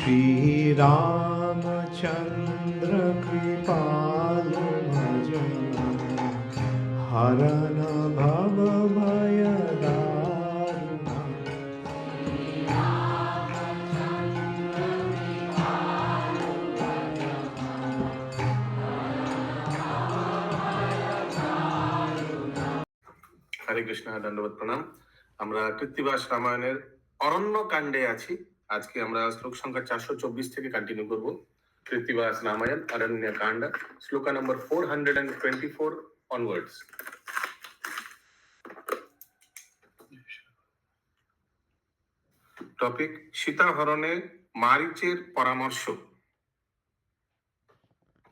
श्री रामचंद्र कृपालु भजन हरन भव भय दारुण। हरे कृष्ण, दंडवत प्रणाम। আমরা কৃত্তিবাস রামায়ণের অরণ্য কাণ্ডে আছি। আজকে আমরা শ্লোক সংখ্যা 424 থেকে কন্টিনিউ করব। কৃত্তিবাস রামায়ণ অরণ্য কাণ্ড, শ্লোকা নম্বর 424 অনওয়ার্ডস। टॉपिक सीता हरणे मारीचेर परामर्श।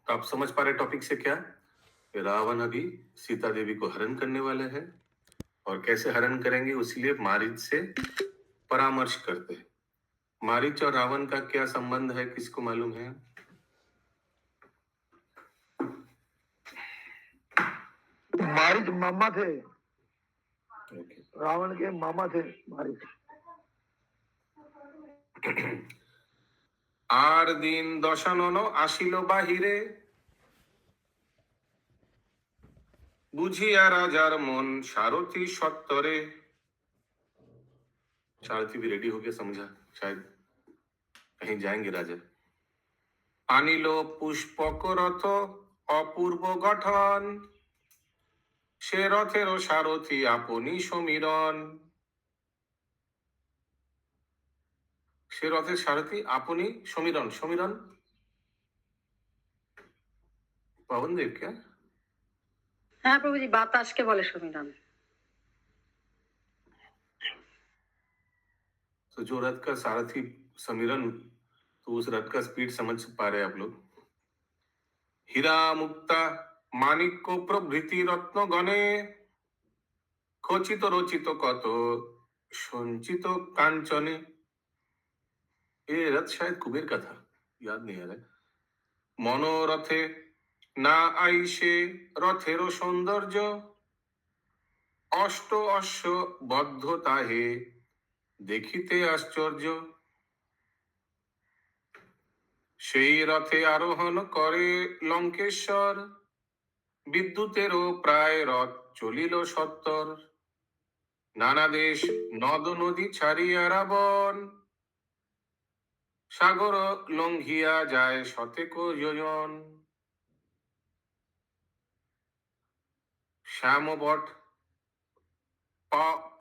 तो आप समझ पा रहे टॉपिक से क्या? रावण अभी सीता देवी को हरण करने वाले हैं और कैसे हरण करेंगे उसलिए मारीच से परामर्श करते हैं। मारीच और रावण का क्या संबंध है, किसको मालूम है? मारीच मामा थे, रावण के मामा थे मारीच। আর দিন দশানন আসিল বাহিরে, বুঝিয়া রাজার মন सारथी सत्तरे। सारथी भी रेडी हो गया, समझा शायद कहीं जाएंगे राजा। আনিল পুষ্পক রথ অপূর্ব গঠন, সে রথেরও সারথি আপনি সমীরণ। সে রথের সারথি আপনি সমীরণ। সমীরণ पवन देव क्या? हाँ प्रभु जी, बातास के बोले समीरन। तो जो रथ का सारथी समीरन, तो उस रथ का स्पीड समझ पा रहे हैं आप लोग। हीरा मुक्ता माणिक्य प्रभृति रत्न गणे, खचित रचित कत संचित कांचने। ये रथ शायद कुबेर का था, याद नहीं आ रहा। मनोरथे ना आईसे रथेरो सौंदर्य, अष्ट अश्व बद्ध ताहे देखिते आश्चर्य। সেই রথে আরোহণ করে লঙ্কেশ্বর, বিদ্যুতেরও প্রায় রথ চলিল সত্তর। নানা দেশ নদ নদী ছাড়িয়া রাবণ, সাগর লঙ্ঘিয়া যায় শতেক যোজন। শ্যামবট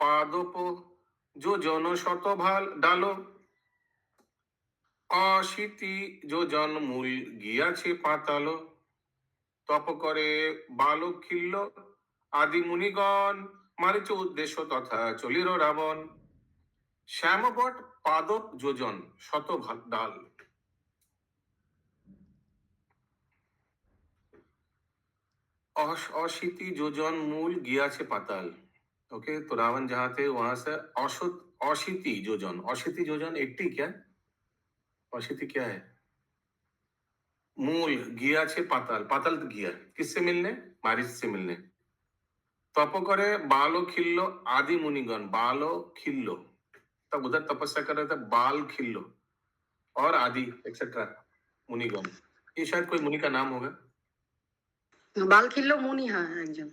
পাদপ যোজন শতভাল ডাল, অশীতি যোজন মূল গিয়াছে পাতাল। তপ করে বালক খিল্ল আদি মুনিগণ, মারিচ উদ্দেশ্য তথা চলিল রাবণ। শ্যামবট পাদপ যোজন শত ডাল। अशीति जोजन मूल गिया से पाताल। ओके, तो रावण जहां थे वहां से अशीति जोजन। अशीति जोजन 80 क्या? अशीति क्या है? मूल गिया से पाताल। पाताल तो गिया किससे मिलने? मारीच से मिलने। तप करे बालो खिल्लो आदि मुनिगण। बालो खिल्लो, तब उधर तपस्या कर रहे थे बाल खिल्लो और आदि एक्सेट्रा मुनिगण। ये शायद कोई मुनि का नाम होगा। बाल खिल्लो मुनि, हाँ একজন।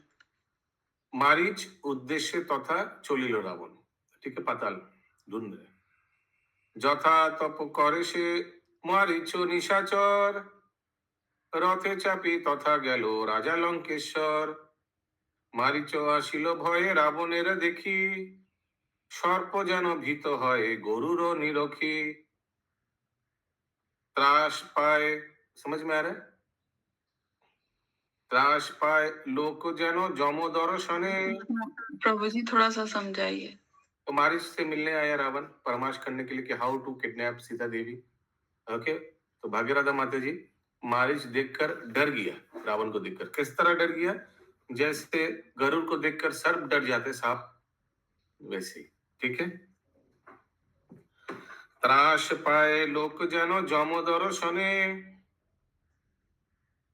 मारीच उद्देश्य तथा चलिल रावण। ठीक है, पाताल ढूंढ रहे। যথা তপ করে সে মারিচ নিশাচর, রথে চাপি তথা গেল রাজা লঙ্কেশ্বর। মারিচ আসিল ভয়ে রাবণের দেখি, সর্প যেন ভীত হয় গরুর নিরখি। ত্রাস পায়, समझ में आ रहा है? ত্রাস পায় লোক যেন যম দর্শনে। प्रभु जी थोड़ा सा समझाइए। तो मारिच से मिलने आया रावण परामर्श करने के लिए कि how to kidnap Sita Devi. Okay, तो भाग्यराधा माता जी मारिच देखकर डर गया। रावण को देखकर किस तरह डर गया? जैसे गरुड़ को देखकर सर्प डर जाते, सांप, वैसे। ठीक है। त्रास पाए लोक जनो जम दर्शने,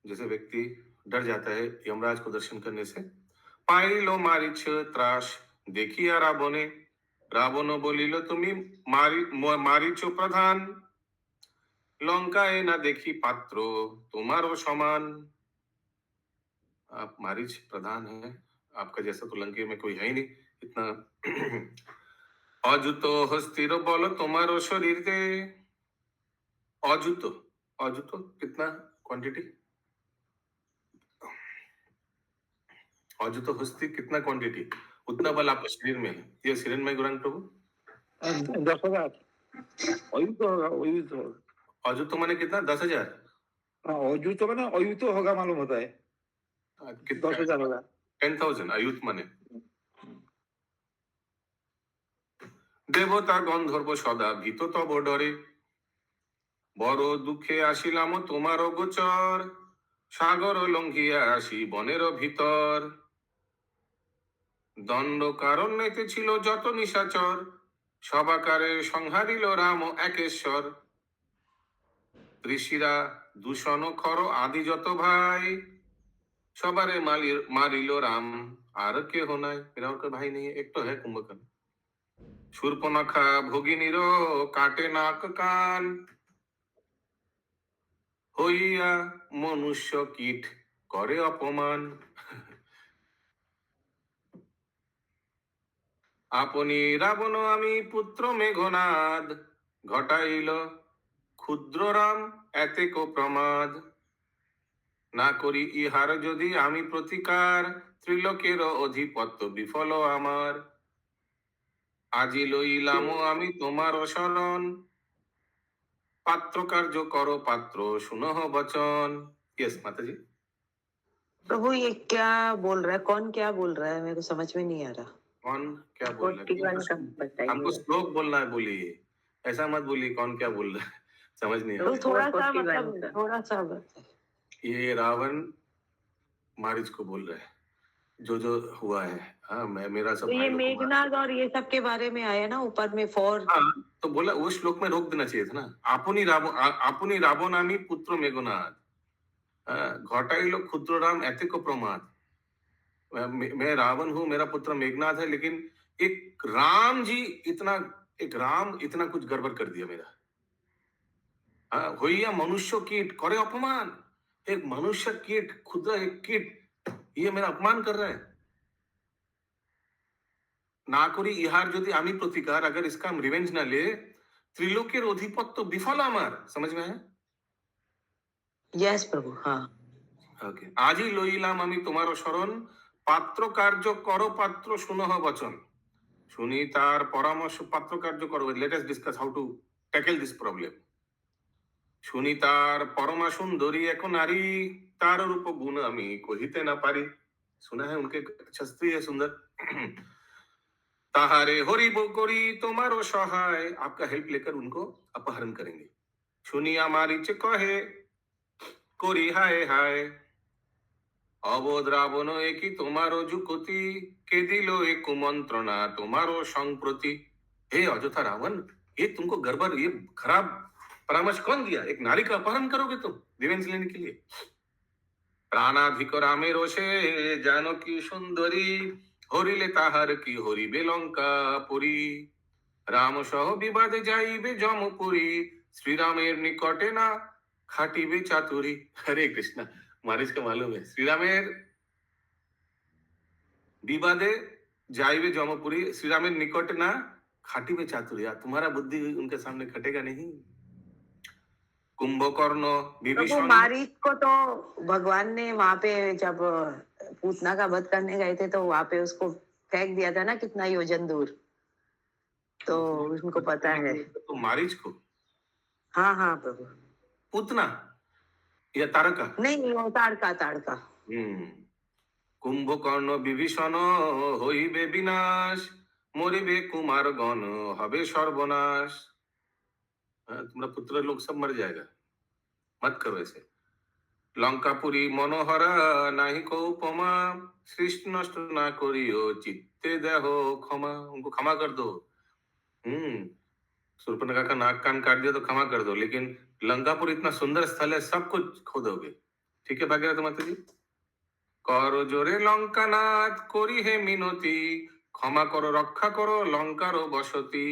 जैसे व्यक्ति डर जाता है यमराज को दर्शन करने से। पाइलो मारिच त्रास देखिया रावणे, रावण बोलिल तुमी मारिच प्रधान, लंकाए ना देखी पात्र तुम्हारो समान। आप मारीच प्रधान है, आपका जैसा तो लंके में कोई है ही नहीं इतना। अजुतो हस्तिर बल तुम्हारो शरीर दे। अजुतो, अजुतो कितना क्वांटिटी, अजुतो हस्ती कितना क्वांटिटी, उतना बल आपके शरीर में है। ये शरीर में गुरु प्रभु 10,000 अयुत होगा, अयुत होगा। अजुतो माने कितना, 10,000। हाँ, अयुत मैंने अयुत होगा मालूम होता है, कितना, 10,000 होगा। 10,000 अयुत माने। देवता गंधर्व सदा भीत तब डरे। বড় দুঃখে আসিলাম তোমার গোচর, সাগর লঙ্ঘিয়া আসি বনের ভিতর। দণ্ড কারণ্যেতে ছিল যত নিশাচর, সবাকারে সংহারিল রাম একেশ্বর। ঋষিরা দূষণ খর আদি যত ভাই, সবারে মারিল রাম আর কেহ নাই। मेरा और कोई भाई नहीं है, एक तो है कुंभकर्ण। शूर्पणखा भोगिनीर काटे नाक कान, হইয়া মনুষ্য কীট করে অপমান। আপনি রাবণ আমি পুত্র মেঘনাদ, ঘটাইল ক্ষুদ্র রাম এতেক প্রমাদ। না করি ইহার যদি আমি প্রতিকার, ত্রিলোকের অধিপত্য বিফল আমার। আজি লইলাম আমি তোমার শরণ, পাত্র কার্য করো পাত্র শুনহ বচন। यस माता जी। प्रभु ये क्या बोल रहा है, कौन क्या बोल रहा है, मेरे को समझ में नहीं आ रहा। कौन क्या बोल रहा है, 41 का हमको बताइए। श्लोक बोलना है, बोलिए। ऐसा मत बोलिए कौन क्या बोल रहा है, समझ नहीं आ तो रहा। थोड़ा सा 41 मतलब का। थोड़ा सा बताइए। ये रावण मारीच को बोल रहा है, जो जो हुआ है। हाँ, मैं मेरा सब तो ये भाई लोग को मारा। मेघनाद और ये सब के बारे में आया ना ऊपर में फॉर। हाँ, तो बोला वो श्लोक में रोक देना चाहिए था ना। আপনি রাবণ আমি পুত্র মেঘনাদ, ঘটাইল ক্ষুদ্র রাम एते को प्रमाद। मैं रावण हूँ, मेरा पुत्र मेघनाथ है, लेकिन एक राम जी इतना, एक राम इतना कुछ गड़बड़ कर दिया मेरा। होइया मनुष्य कीट करे अपमान। एक मनुष्य कीट, खुद एक कीट, ये मेरा अपमान कर रहा है। ना करी इहार यदि आमी प्रतिकार, अगर इसका हम रिवेंज ना ले, त्रिलोकेर अधिपत्य विफल आमार। समझ में है? यस प्रभु, हाँ। ओके। आजই লইলাম আমি তোমার শরণ, পাত্র কার্য করো পাত্র শুনহ বচন। শুনি তার পরামর্শ, পাত্র কার্য করো। Let us discuss how to tackle this problem. শুনি তার পরমা সুন্দরী এক নারী, তার রূপ গুণ আমি কহিতে না পারি। सुना है उनके अच्छा स्त्री है सुंदर। ताहारे हरिब करी तुम्हारो सहाय, आपका हेल्प लेकर उनको अपहरण करेंगे। सुनिया मारीच कहे करी हाय हाय, অবোধ রাবণ একই তোমারও যুকতি, কে দিল এ কুমন্ত্রণা তোমারও সংপ্রতি। हे अजोथा रावण, ये तुमको गड़बड़, ये खराब परामर्श कौन दिया? एक नारी का अपहरण करोगे तुम रिवेंज लेने के लिए? প্রাণাধিক রামের রোষে জানকী সুন্দরী, হরিলে তাহার কি হরিবে লঙ্কা পুরী। রাম সহ বিবাদে যাইবে জমপুরী, শ্রীরামের নিকটে না খাটিবে চাতুরি। हरे कृष्णा, मारिच का मालूम है। श्रीरामेर विवादे जाइबे जमपुरी, श्रीरामेर निकट ना खाटिबे चातुरी। तुम्हारा बुद्धि उनके सामने खटेगा नहीं। कुंभकर्ण प्रभु विभीषण, मारीच को तो भगवान ने वहां पे जब पूतना का वध करने गए थे तो वहां पे उसको फेंक दिया था ना, कितना योजन दूर। तो उनको पता है। तो मारीच को हाँ हाँ प्रभु। पूतना या तारका? नहीं, वो ताड़का ताड़का। কুম্ভকর্ণ বিভীষণ হইবে বিনাশ, মরিবে কুমারগণ হবে সর্বনাশ। तुम्हारा पुत्र लोग सब मर जाएगा, मत करो ऐसे। लंकापुरी मनोहरा नाही को उपमा, सृष्टि नष्ट ना करियो चित्ते देहो क्षमा। उनको क्षमा कर दो। शूर्पणखा का नाक कान काट दिया तो क्षमा कर दो, लेकिन लंकापुर इतना सुंदर स्थल है, सब कुछ खो दोगे। ठीक है भागीरथ माता जी? करो जोरे लंकानाथ करी हे मिनती, क्षमा करो रक्षा करो लंकार बसती।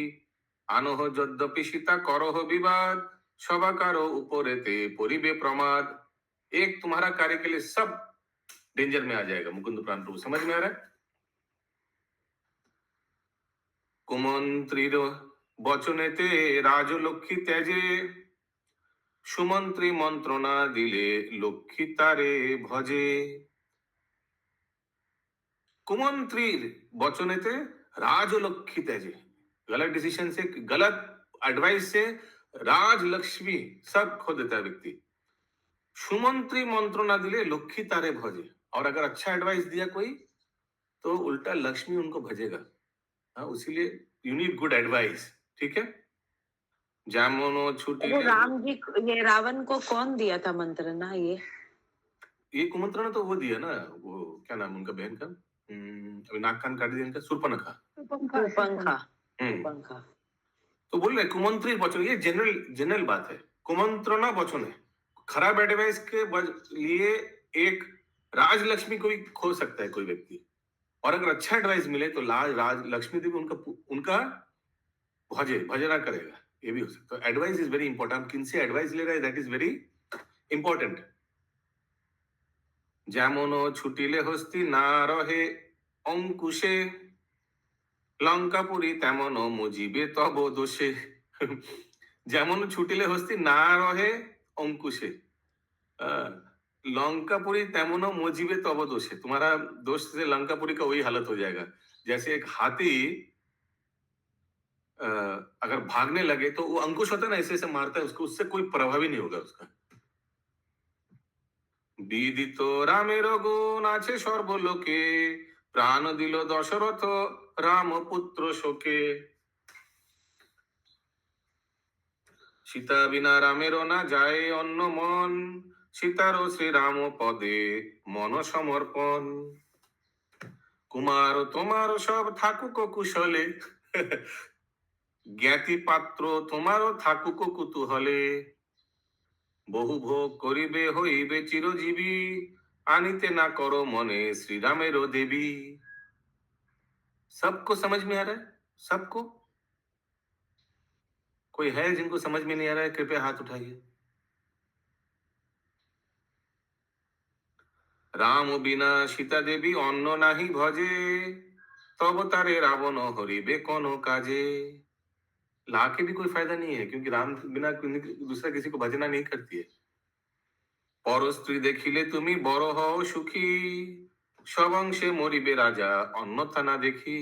আনহ যদ্যপি সীতা করহ বিবাদ, सबाकारो उपरेते परिबे प्रमाद। एक तुम्हारा कार्य के लिए सब डेंजर में आ जाएगा। मुकुंद प्राण प्रभु, समझ में आ रहा है? कुमंत्रीर बचनेते राजलक्ष्मी त्याजे, सुमंत्री मंत्रणा दिले लक्ष्मी तारे भजे। कुमंत्रीर वचनेते राजलक्ष्मी त्याजे, गलत डिसीजन से, गलत एडवाइस से राजलक्ष्मी सब खो देता है व्यक्ति। सुमंत्री मंत्रणा दिले लक्ष्मी तारे भजे, और अगर अच्छा एडवाइस दिया कोई तो उल्टा लक्ष्मी उनको भजेगा। हाँ, इसीलिए यू नीड गुड एडवाइस, ठीक है? जामनो छुट्टी वो राम जी ये रावण को कौन दिया था मंत्रणा? ये कुमंत्रणा तो वो दिया ना, वो क्या नाम उनका बहन का, अभी नाक कान काट दिया इनका, सुर्पनखा। पंखा हम्म, पंखा। तो बोल रहे कुमंत्री वचन, ये जनरल बात है। कुमंत्रणा वचन है, खराब एडवाइस के लिए एक राजलक्ष्मी को भी खो सकता है कोई व्यक्ति, और अगर अच्छा एडवाइस मिले तो राज लक्ष्मी देवी उनका भजना करेगा, ये भी हो सकता है। Advice is very important. किनसे एडवाइस ले रहा है, दैट इज वेरी इंपॉर्टेंट। যেমন ছুটিলে হস্তি না রহে অঙ্কুশে, লঙ্কাপুরী তেমন মুজিবে তব দোষে। যেমন ছুটিলে হস্তি না রহে অঙ্কুশে, लंकापुरी तेमनो मुजीबे तब दोषे। तुम्हारा दोष से लंकापुरी का वही हालत हो जाएगा। जैसे एक हाथी अगर भागने लगे तो वो अंकुश होता है ना, ऐसे ऐसे मारता है उसको, उससे कोई प्रभावी नहीं होगा उसका। विदित रामेर गुण आछे सर्वलोके, प्राण दिल दशरथ राम पुत्र शोके। सीता बिना रामेर ना जाए अन्न मन, सीतार श्री राम पदे मन समर्पण। कुमार तुम्हार सब थाकुक कुशले, ज्ञाति पात्र तुम्हार थाकुक कुतूहले। बहु भोग करिबे होइबे चिरजीवी, आनिते ना करो मने श्री रामेरो देवी। सबको समझ में आ रहा है? सबको? कोई है जिनको समझ में नहीं आ रहा है? कृपया हाथ उठाइए। राम बिना सीता देवी अन्न नाही भजे, तब तारे रावण हरिबे कोनो काजे। ला के भी कोई फायदा नहीं है, क्योंकि राम बिना दूसरा किसी को भजना नहीं करती है। पर स्त्री देखिले तुमी बड़ हओ सुखी, सब अंशे मरिबे राजा अन्यथा ना देखी।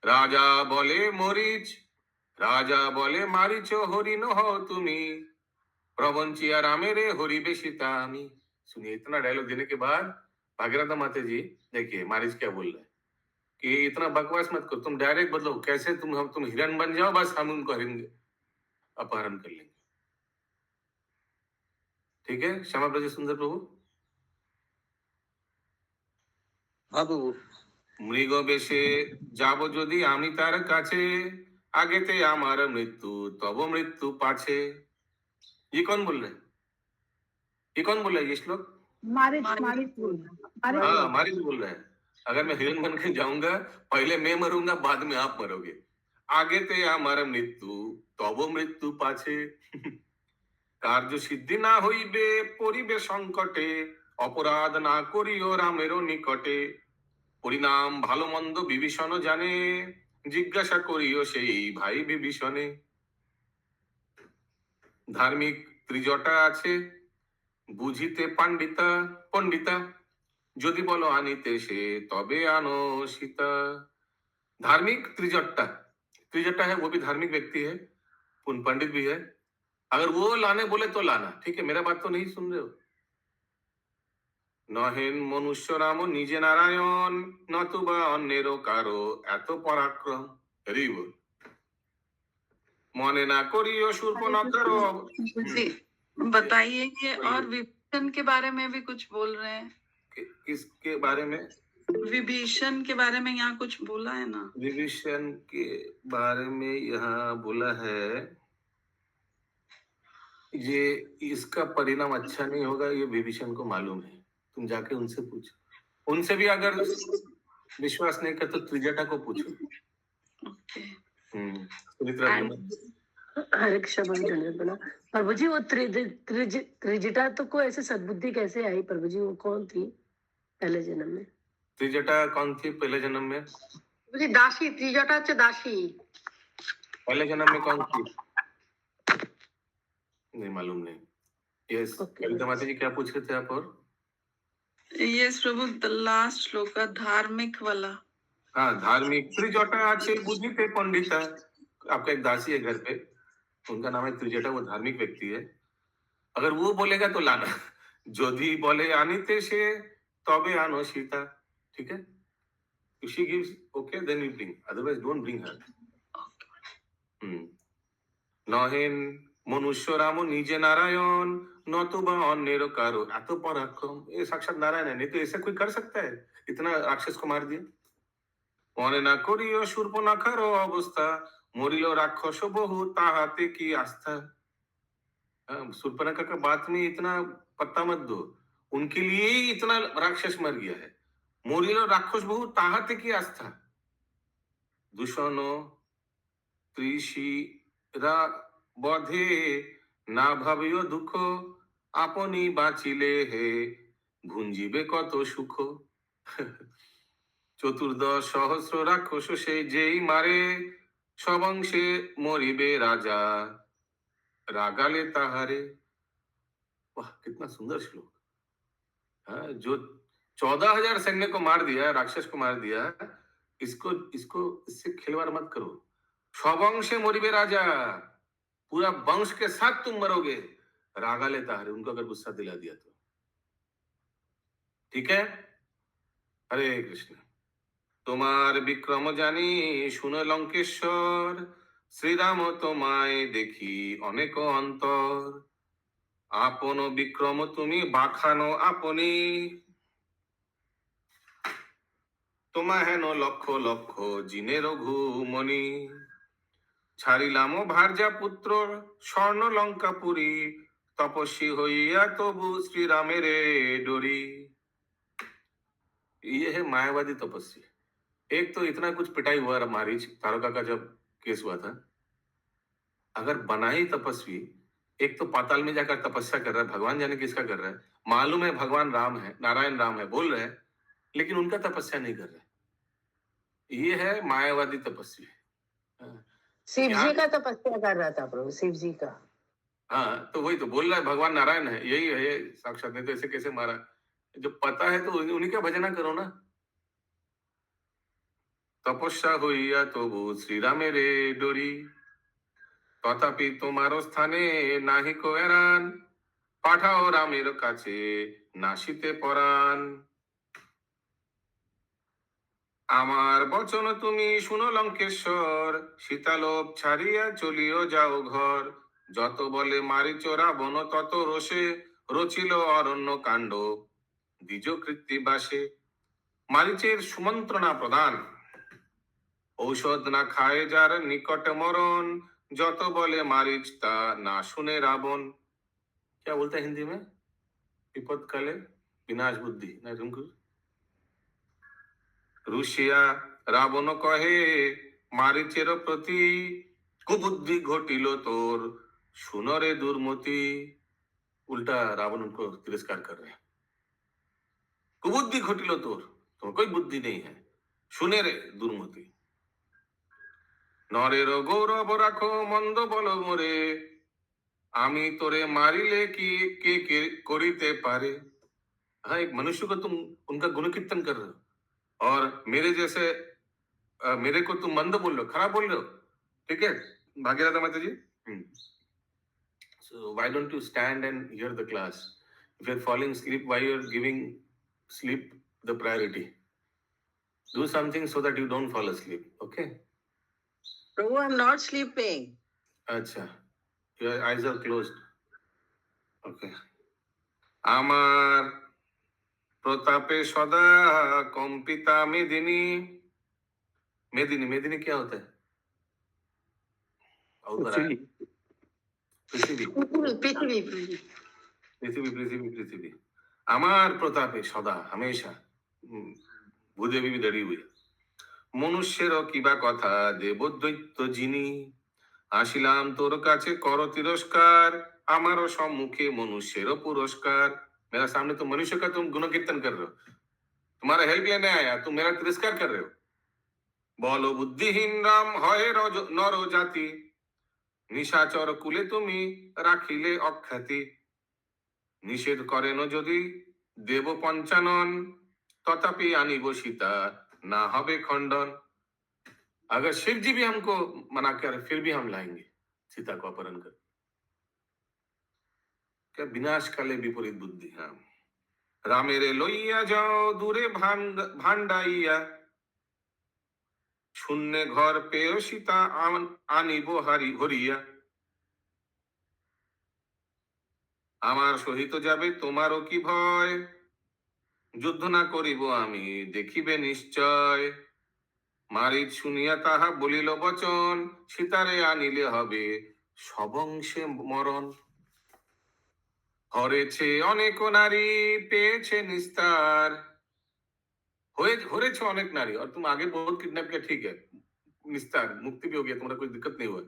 राजा बोले मरीच, राजा बोले मारीच हरिण हो तुमी, प्रवंचिया रामेरे हरिबे सीता आमी। सुनिए, इतना डायलॉग देने के बाद भागीरथ माता जी देखिए मारीच क्या बोल रहे हैं कि इतना बकवास मत करो, तुम डायरेक्ट बदलो, कैसे तुम हिरण बन जाओ, बस हम उनको अपहरण कर लेंगे। ठीक है? क्षमा प्रभु सुंदर प्रभु। हाँ प्रभु। মৃগ বেশে যাব যদি আমি তার কাছে, আগেতে আমার মৃত্যু তব মৃত্যু পাছে। ये कौन बोल रहे हैं? ये कौन बोल रहा है ये श्लोक? मारिच बोल रहा है। हाँ, मारिच बोल रहे हैं। अगर मैं हिरण बन के जाऊंगा, पहले मैं मरूंगा, बाद में आप मरोगे। आगे ते আমার মৃত্যু তব মৃত্যু পাছে। কার্য সিদ্ধি না হইবে পরিবে সংকটে, অপরাধ না করিও রামেরও নিকটে। পরিণাম ভালো মন্দ বিভীষণ জানে, জিজ্ঞাসা করিও সেই ভাই বিভীষণে। ধার্মিক ত্রিজটা আছে, বুঝিতে পণ্ডিতা, যদি বলো আনিতে সে তবে আনো सीता। धार्मिक त्रिजटा है, वो भी धार्मिक व्यक्ति है, पंडित भी है। अगर वो लाने बोले तो लाना, ठीक है? मेरा बात तो नहीं सुन रहे हो? নহেন মনুষ্য রাম নিজে নারায়ণ, নতুবা অন্যেরও কারো এত পরাক্রম। হরি বল। মনে না করিও শূর্পণখার। जी बताइए ये, और विभीषण के बारे में भी कुछ बोल रहे हैं। किसके बारे में? विभीषण के बारे में यहाँ कुछ बोला है ना? विभीषण के बारे में यहाँ बोला है, ये इसका परिणाम अच्छा नहीं होगा, ये विभीषण को मालूम है। तुम जाके उनसे पूछो। उनसे भी अगर विश्वास नहीं कर तो त्रिजटा को पूछो। ओके। सुमित्रा हरे कृष्ण प्रभु धन्यवाद बना। प्रभु जी वो त्रिजटा तो को ऐसे सद्बुद्धि कैसे आई प्रभु जी, वो कौन थी पहले जन्म में? त्रिजटा कौन थी पहले जन्म में? प्रभु जी दासी, त्रिजटा হচ্ছে দাসী। पहले जन्म में कौन थी? नहीं मालूम नहीं। यस, कविता माता जी क्या पूछ रहे थे आप? और यस प्रभु, द लास्ट श्लोक धार्मिक वाला। हाँ, धार्मिक त्रिजटा अच्छे बुद्धि थे पंडित। आपका एक दासी है घर पे, उनका नाम है त्रिजटा, वो धार्मिक व्यक्ति है। अगर वो बोलेगा तो लाना, जोधी बोले आनिते से तबे आनो सीता, ठीक है? If she gives okay, then we bring. Otherwise, don't bring her. নহেন মনুষ্য রাম নিজে नारायण नतुबा अन्य कारो। तो पराक्रम ये साक्षात नारायण है, नहीं तो ऐसा कोई कर सकता है? इतना राक्षस को मार दिया। মনে না করিও শূর্পণখার অবস্থা, মরিল রাক্ষস বহু তাহাতে কি आस्था। शूर्पणखा का बात में इतना पत्ता मत दो, उनके लिए ही इतना राक्षस मर गया है। মরিল রাক্ষস বহু তাহাতে কি आस्था। दूषण ত্রিশিরা বধে না ভাবিও দুঃখ, আপনি বাঁচিলে হে ভুঞ্জিবে কত সুখ। চতুর্দশ সহস্র রাক্ষস সেই যেই মারে, সবংশে মরিবে রাজা রাগালে তাহারে। वाह कितना सुंदर श्लोक। हाँ, जो 14,000 सैन्य को मार दिया, राक्षस को मार दिया, इसको इसको इससे खिलवाड़ मत करो। स्ववंशे मरिबे राजा, पूरा वंश के साथ तुम मरोगे। रागा लेता है उनको अगर गुस्सा दिला दिया तो, ठीक है? हरे कृष्ण। তোমার বিক্রম জানি শুনে লঙ্কেশ্বর, শ্রীরাম তোমায় দেখি অনেক অন্তর, আপন বিক্রম তুমি বাখানো আপনি, তোমা হেন লক্ষ লক্ষ জিনে রঘুমণি, ছাড়িলাম ভার্যা পুত্র স্বর্ণ লঙ্কাপুরী, তপস্বী হইয়া তবু श्रीरामेर डोरी। ये है मायावादी तपस्वी। एक तो इतना कुछ पिटाई हुआ मारीच तारका का जब केस हुआ था। अगर बना ही तपस्वी, एक तो पाताल में जाकर तपस्या कर रहा है, भगवान जाने किसका कर रहा है, मालूम है भगवान राम है, नारायण राम है बोल रहे हैं, लेकिन उनका तपस्या नहीं कर रहे। ये है मायावादी तपस्वी। शिव जी का तपस्या कर रहा था प्रभु, शिव जी का। हाँ, तो वही तो बोल रहा है भगवान नारायण है, यही है ये साक्षात, नहीं तो ऐसे कैसे मारा? जो पता है तो उन्हीं का भजना करो ना। तपस्या হইয়া তবু শ্রীরামের ডোরি, তথাপি তোমার স্থানে নাহি কো এরান, পাঠাও রামের কাছে নাসিতে পরাণ। আমার বচন তুমি শুনো লঙ্কেশ্বর, সীতালোভ ছাড়িয়া চলিও যাও ঘর, যত বলে মারিচ রাবণ তত রোষে, রচিল অরণ্য কাণ্ড দ্বিজ কৃত্তিবাসে। মারিচের সুমন্ত্রণা প্রদান, ঔষধ না খায় যার নিকট মরণ, যত বলে मारिच ता ना सुने रावण। क्या बोलता है हिंदी में? विपद काले विनाश बुद्धि ना तुमको। रुषिया रावण कहे मारिचेर प्रति, कुबुद्धि घटिल तोर सुनरे दुर्मति। उल्टा रावण उनको तिरस्कार कर रहे हैं। कुबुद्धि घटिल तोर, तुम्हें कोई बुद्धि नहीं है, सुने रे दुर्मति। नरेर गौरव राखो मंद बलो मोरे, आमी तोरे मारिले की के करिते पारे। हाँ, एक मनुष्य को तुम उनका गुण कीर्तन कर रहे हो, और मेरे जैसे मेरे को तुम मंद बोल रहे हो, खराब बोल रहे हो, ठीक है? भाग्यरथा माता जी, so why don't you stand and hear the class? If you're falling asleep, why you're giving sleep the priority? Do something so that you don't fall asleep, okay? Prabhu, I'm not sleeping. अच्छा, your eyes are closed. Okay. আমার প্রতাপে সদা কম্পিতা মেদিনী। मेदिनी, मेदिनी क्या होता है? पृथ्वी, পৃথিবী পৃথিবী पृथ्वी, पृथ्वी, पृथ्वी। আমার প্রতাপে সদা हमेशा ভূদেবী भी डरी हुई। মনুষ্যের কিবা কথা দেব দৈত্য যিনি, আসিলাম তোর কাছে কর তিরস্কার, আমারও সম্মুখে মনুষ্যেরও পুরস্কার। मेरा सामने तुम मनुष्य का तुम गुण कीर्तन कर रहे हो, तुम्हारा हेल्प लेने आया, तुम मेरा तिरस्कार कर रहे हो। বলো বুদ্ধিহীন রাম হয় নর জাতি, নিশাচর কুলে তুমি রাখিলে অখ্যাতি। নিষেধ করেন যদি দেব পঞ্চানন, तथापि आनिब सीता ना हबे खंडन। अगर शिव जी भी हमको मना कर फिर भी हम लाएंगे सीता को अपहरण कर। क्या विनाश काले विपरीत बुद्धि। हाँ, रामेरे लइया जाओ दूरे भांडाइया, शून्य घर पेय सीता आनिब हरिया। আমার সহিত যাবে তোমারও কি ভয়, যুদ্ধ না করিব আমি দেখিবে নিশ্চয়। মারিচ শুনিয়া তাহা বলিল বচন, সীতারে আনিলে হবে সবংশে মরণ। হরেছে অনেক নারী পেয়েছে নিস্তার, হরেছে অনেक नारी और तुम आगे बहुत किडनैप किया, ठीक है, निस्तार मुक्ति भी हो गया, तुम्हारा कोई दिक्कत नहीं हुआ।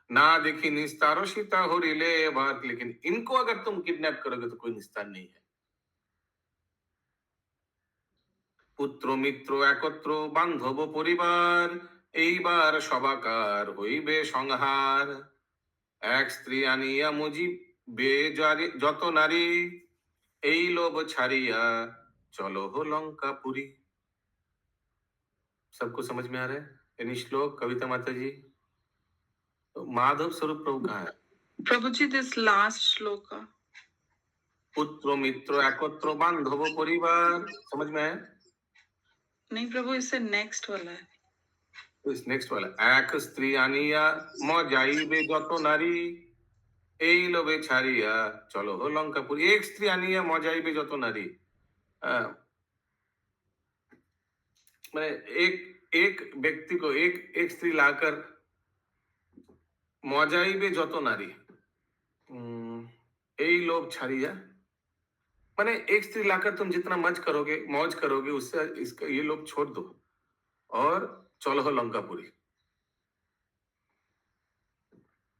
ना देखी निस्तारो सीता हरिले बात, लेकिन इनको अगर तुम किडनैप करोगे तो कोई निस्तार नहीं है। পুত্র মিত্র একত্র বান্ধব পরিবার, এইবার সবাকার হইবে সংহার। এক স্ত্রী আনিয়া মুজিবে যত নারী, এই লোভ ছাড়িয়া চলো हो लंकापुरी। सबको समझ में आ रहा है यानी श्लोक कविता माता जी? तो माधव स्वरूप प्रभु कहाँ है? प्रभु जी दिस लास्ट श्लोक पुत्र मित्र एकत्र बांधव परिवार, समझ में आया? नहीं प्रभु, इससे नेक्स्ट वाला है। तो इस नेक्स्ट वाला, एक स्त्री आनिया मजाइबे যত নারী, এই লোভে ছাড়িয়া চলো हो लंकापुरी। एक स्त्री आनिया मजाइबे যত নারী, मैंने एक एक व्यक्ति को एक स्त्री लाकर मजाइबे যত নারী, এই लोभ ছাড়িয়া, मैंने एक स्त्री लाकर तुम जितना मौज करोगे उससे इसका ये लोभ छोड़ दो और चलो हो लंकापुरी।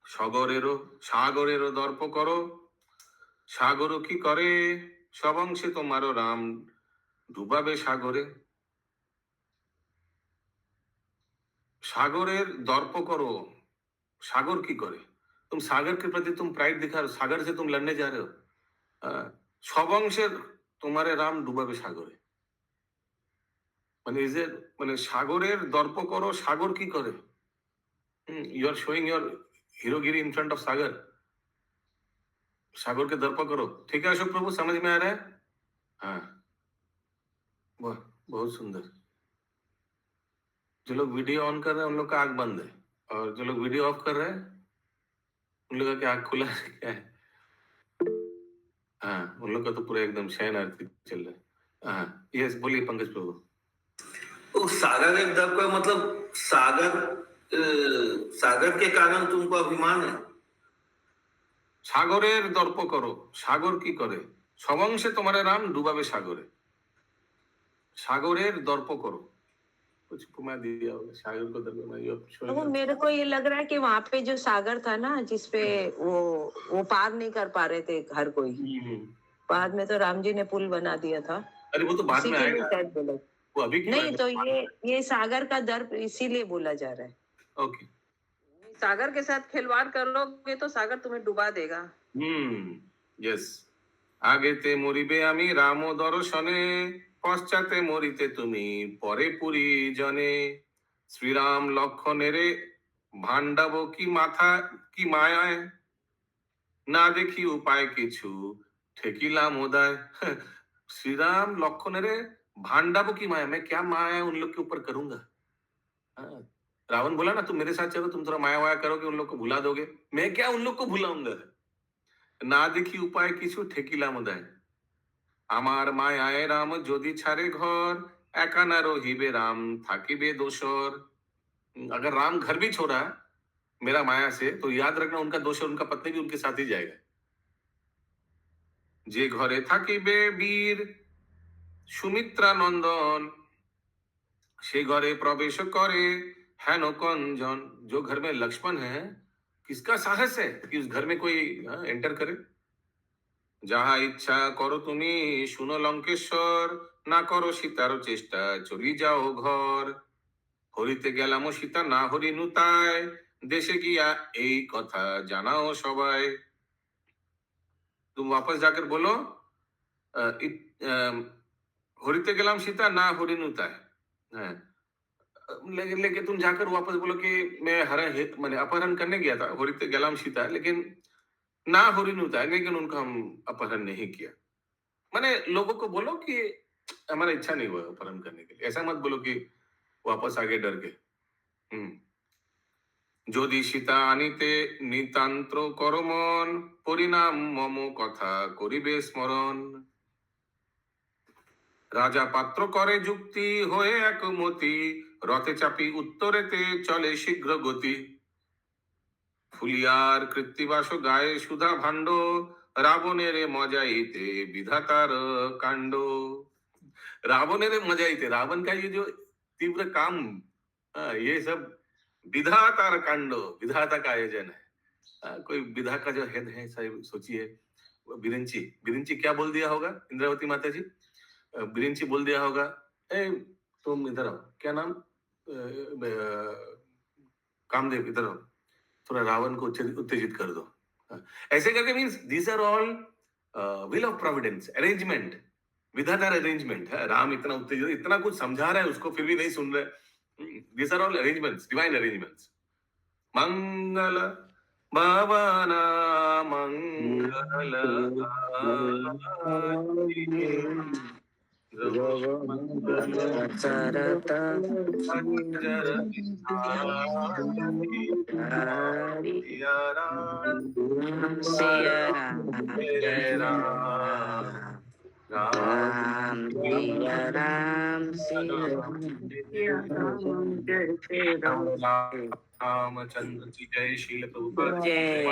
সাগরেরও দর্প করো, সাগরও কি করে, সবংশে তোমারও রাম ডুবাবে সাগরে। সাগরের দর্প करो, सागर की करे, तुम सागर के प्रति तुम प्राइड दिखा रहे हो, सागर से तुम लड़ने जा रहे हो। সবংশের তোমারে রাম ডুবাবে সাগরে, মানে মানে সাগরের দর্প করো, সাগর কি করে, ইউ আর শোয়িং योर हीरोगिरी in front of Sagar, Sagar के दर्प करो। ठीक है अशोक प्रभु, समझ में आ रहा है? हाँ, वाह बहुत सुंदर। जो लोग वीडियो ऑन कर रहे हैं उन लोग का आंख बंद है, और जो लोग वीडियो ऑफ कर रहे हैं उन लोगों का आंख खुला है क्या है? हाँ, उन लोग का तो पूरा एकदम शयन आरती चल रहा है। हाँ, यस बोलिए पंकज प्रभु। तो सागर एक दर्प का मतलब सागर के कारण तुमको अभिमान है। সাগরের দর্প করো, সাগর কি করে, সবংশে তোমারে রাম ডুবাবে সাগরে। সাগরের দর্প करो, कुछ घुमा दिया होगा सागर को दर्प में। तो मेरे को ये लग रहा है कि वहां पे जो सागर था ना, जिसपे वो पार नहीं कर पा रहे थे हर कोई, बाद में तो राम जी ने पुल बना दिया था। अरे वो तो बाद में आएगा, वो अभी की नहीं बात तो ये सागर का दर्प इसीलिए बोला जा रहा है। ओके, सागर के साथ खिलवाड़ करोगे तो सागर तुम्हें डुबा देगा। यस। आगे ते मरिबे आमी राम दर्शने, पश्चाते मरिते তুমি পরে পুরী জনে। শ্রীরাম লক্ষণেরে ভান্ডাবো কি মাথা কি মায়ায়, না দেখি উপায় কিছু ঠেকিলাম উদয়। श्रीराम लक्षणेरे भांडाबो की माया, मैं क्या माया उन लोग के ऊपर करूंगा। रावण बोला ना तुम मेरे साथ चलो, तुम थोड़ा माया वाया करोगे उन लोग को भुला दोगे, मैं क्या उन लोग को भुलाऊंगा। ना देखी उपाय किछु ठेकिलाम उदय, আমার মায়ায় রাম যদি ছাড়ে ঘর, একা না রহিবে রাম থাকিবে दोषर। अगर राम घर भी छोड़ा मेरा माया से तो याद रखना उनका दोषर, उनका पत्नी भी उनके साथ ही जाएगा। যে ঘরে থাকিবে বীর সুমিত্রা नंदन, से घरे प्रवेश करे हेन कंजन। जो घर में लक्ष्मण है किसका साहस है कि उस घर में कोई एंटर करे? যাহা ইচ্ছা করো তুমি শুনো লঙ্কেশ্বর, না করো সীতার চেষ্টা চলি যাও ঘর। হরিতে গেলাম সীতা না হরি নুতায়, দেশে গিয়া এই কথা জানাও সবাই। तुम वापस जाकर बोलो हरिते गलाम सीता ना हरि नुताय। हाँ, लेकिन तुम जाकर वापस बोलो कि मैं मैंने अपहरण करने गया था, हरिते गलाम सीता, लेकिन ना हरि नुताय, लेकिन उनका हम अपहरण नहीं किया। माने लोगों को बोलो कि हमारा इच्छा नहीं हुआ अपहरण करने के लिए। ऐसा मत बोलो कि वापस आगे डर के। যদি সীতা আনিতে নিতান্ত করমন, পরিণাম মম কথা করিবে স্মরণ। রাজা পাত্র করে যুক্তি হয়ে একমতি, রথে চাপি উত্তরেতে চলে শীঘ্র গতি। ফুলিয়ার কৃত্তিবাস গায়ে সুধা ভাণ্ড, রাবণের মজাইতে বিধাতার কাণ্ড। रावण मजा आई थी। रावण का ये जो तीव्र काम, ये सब विधाता कांड, विधाता का आयोजन है। कोई विधा का जो हेड है, सोचिए बिरिंची, बिरिंची क्या बोल दिया होगा इंद्रावती माता जी? बिरिंची बोल दिया होगा, ए तुम इधर आओ, क्या नाम, कामदेव इधर आओ, थोड़ा रावण को उत्तेजित कर दो। ऐसे करके means these are all will of providence, arrangement, विधाता अरेंजमेंट है। राम इतना उत्तेजित, इतना कुछ समझा रहा है उसको, फिर भी नहीं सुन रहे। These are all arrangements, divine arrangements. मंगल भवना मंगल राम सिया राम रामचंद्र की जय, शील प्रभुपाद जय।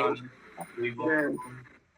की जय।